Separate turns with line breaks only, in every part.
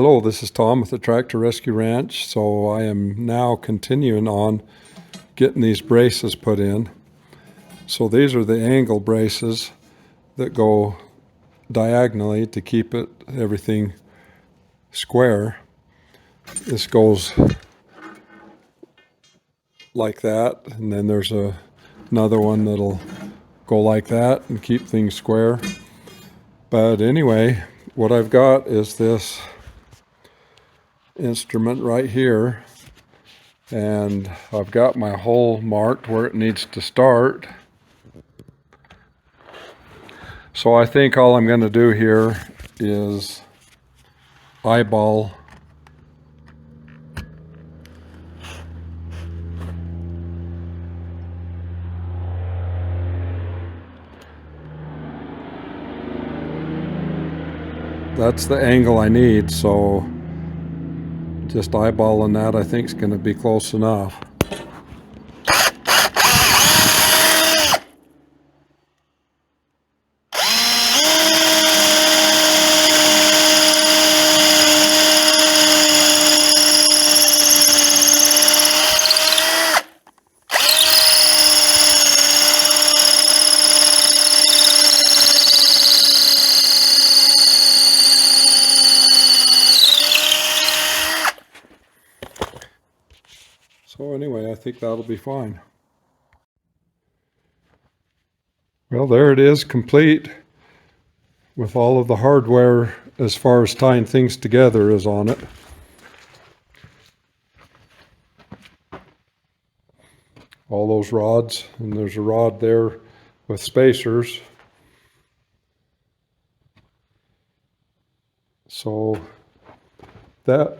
Hello, this is Tom with the Tractor Rescue Ranch. So I am now continuing on getting these braces put in. So these are the angle braces that go diagonally to keep everything square. This goes like that, and then there's another one that'll go like that and keep things square. But anyway, what I've got is this instrument right here, and I've got my hole marked where it needs to start. So I think all I'm going to do here is eyeball that's the angle I need, so just eyeballing that I think is going to be close enough. So anyway, I think that'll be fine. Well, there it is, complete with all of the hardware as far as tying things together is on it. All those rods, and there's a rod there with spacers. So that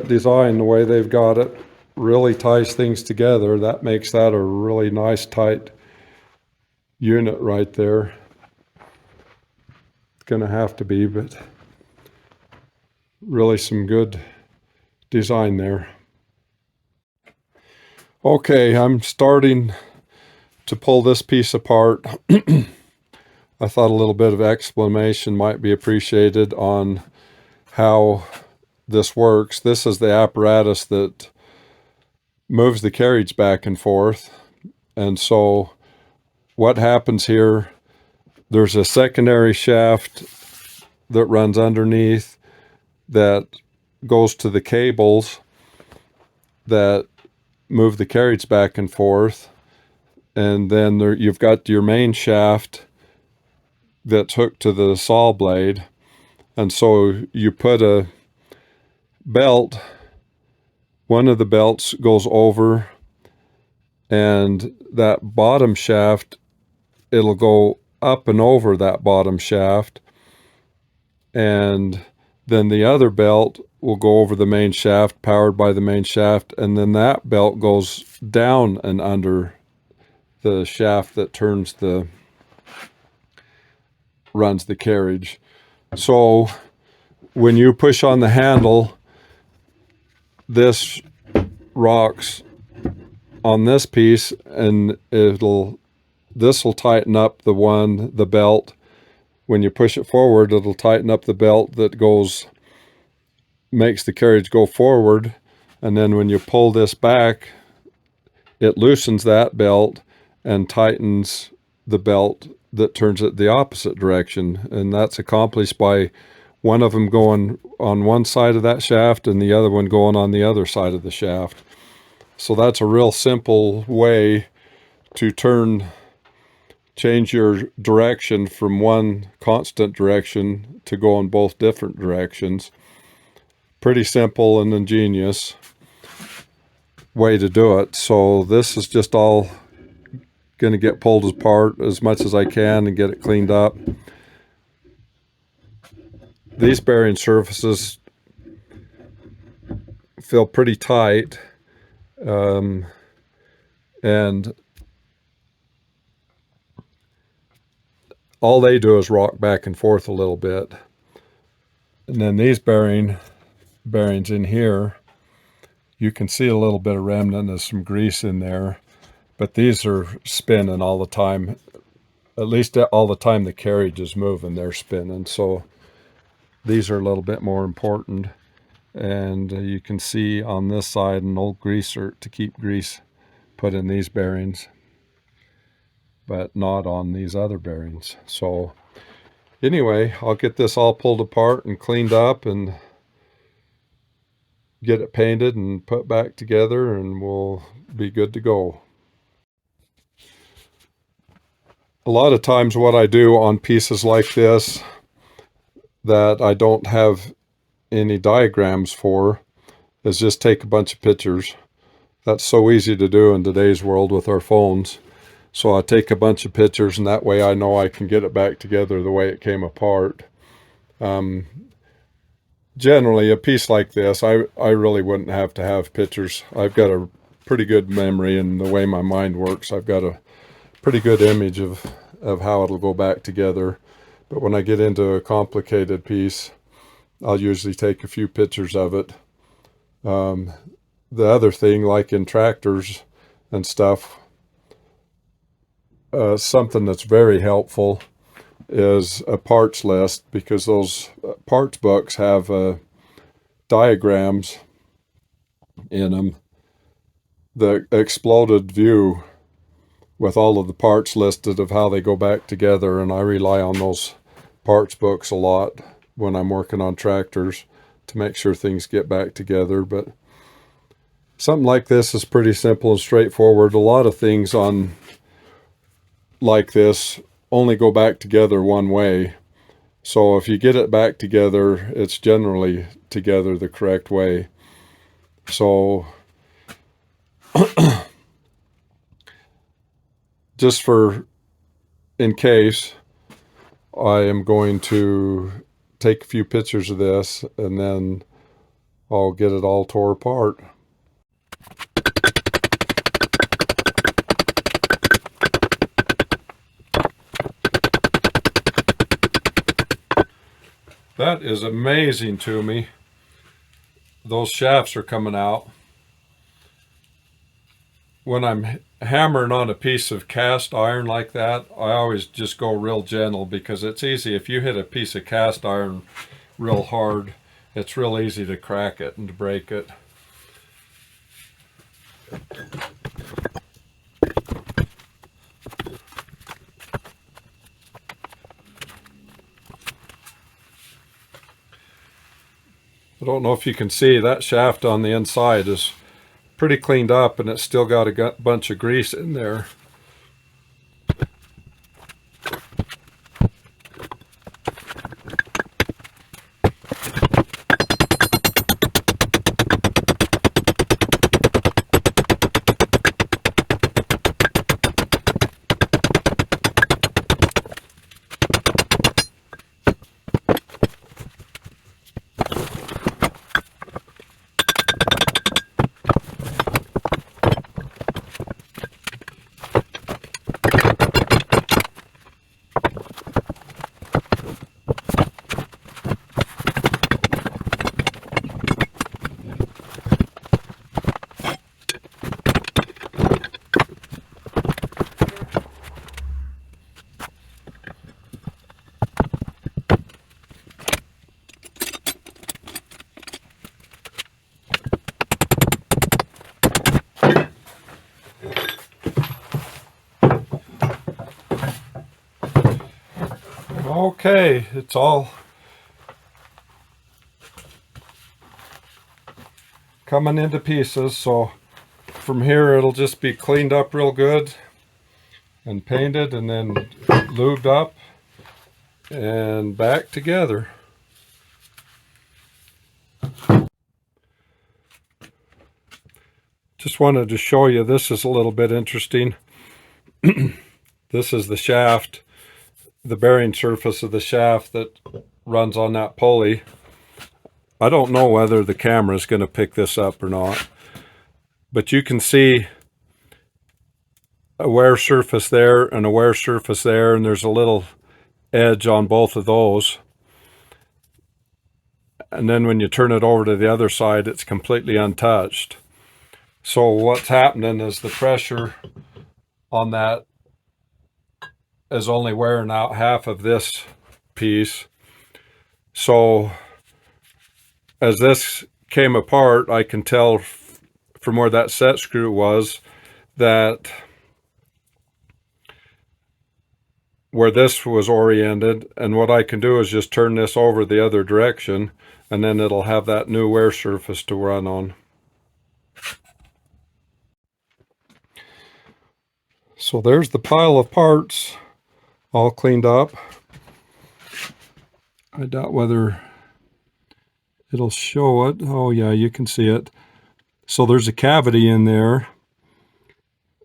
design, the way they've got it, really ties things together. That makes that a really nice tight unit right there. It's going to have to be, but really some good design there. Okay, I'm starting to pull this piece apart. I thought a little bit of explanation might be appreciated on how this works. This is the apparatus that moves the carriage back and forth. And so what happens here, there's a secondary shaft that runs underneath that goes to the cables that move the carriage back and forth. And then you've got your main shaft that's hooked to the saw blade. And so you put a belt, one of the belts goes over, and that bottom shaft, it'll go up and over that bottom shaft, and then the other belt will go over the main shaft, powered by the main shaft, and then that belt goes down and under the shaft that runs the carriage. So when you push on the handle, this rocks on this piece, and this will tighten up the belt. When you push it forward, it'll tighten up the belt that makes the carriage go forward. And then when you pull this back, it loosens that belt and tightens the belt that turns it the opposite direction. And that's accomplished by one of them going on one side of that shaft and the other one going on the other side of the shaft. So that's a real simple way to change your direction from one constant direction to go in both different directions. Pretty simple and ingenious way to do it. So this is just all going to get pulled apart as much as I can and get it cleaned up. These bearing surfaces feel pretty tight, and all they do is rock back and forth a little bit. And then these bearings in here, you can see a little bit of remnant of some grease in there, but these are spinning all the time. At least all the time the carriage is moving, they're spinning. So these are a little bit more important. And you can see on this side an old greaser to keep grease put in these bearings, but not on these other bearings. So anyway, I'll get this all pulled apart and cleaned up and get it painted and put back together, and we'll be good to go. A lot of times what I do on pieces like this that I don't have any diagrams for is just take a bunch of pictures. That's so easy to do in today's world with our phones. So I take a bunch of pictures, and that way I know I can get it back together the way it came apart. Generally, a piece like this, I really wouldn't have to have pictures. I've got a pretty good memory, and the way my mind works, I've got a pretty good image of how it'll go back together. But when I get into a complicated piece, I'll usually take a few pictures of it. The other thing, like in tractors and stuff, something that's very helpful is a parts list, because those parts books have diagrams in them, the exploded view with all of the parts listed of how they go back together, and I rely on those parts books a lot when I'm working on tractors to make sure things get back together. But something like this is pretty simple and straightforward. A lot of things on like this only go back together one way. So if you get it back together, it's generally together the correct way. So just for in case, I am going to take a few pictures of this, and then I'll get it all tore apart. That is amazing to me. Those shafts are coming out. When I'm hammering on a piece of cast iron like that, I always just go real gentle, because it's easy. If you hit a piece of cast iron real hard, it's real easy to crack it and to break it. I don't know if you can see, that shaft on the inside is pretty cleaned up, and it's still got a bunch of grease in there. Okay, it's all coming into pieces, so from here it'll just be cleaned up real good and painted, and then lubed up and back together. Just wanted to show you, this is a little bit interesting. This is the shaft, the bearing surface of the shaft that runs on that pulley. I don't know whether the camera is going to pick this up or not, but you can see a wear surface there and a wear surface there, and there's a little edge on both of those. And then when you turn it over to the other side, it's completely untouched. So what's happening is the pressure on that is only wearing out half of this piece. So as this came apart, I can tell from where that set screw was that where this was oriented, and what I can do is just turn this over the other direction, and then it'll have that new wear surface to run on. So there's the pile of parts all cleaned up. I doubt whether it'll show it. Oh yeah, you can see it. So there's a cavity in there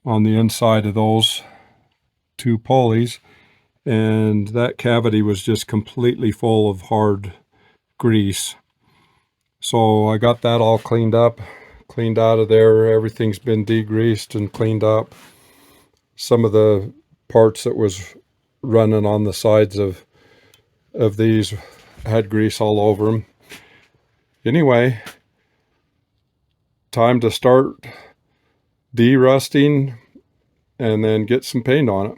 on the inside of those two pulleys, and that cavity was just completely full of hard grease. So I got that all cleaned up, cleaned out of there. Everything's been degreased and cleaned up. Some of the parts that was running on the sides of these had grease all over them. Anyway, time to start de-rusting and then get some paint on it.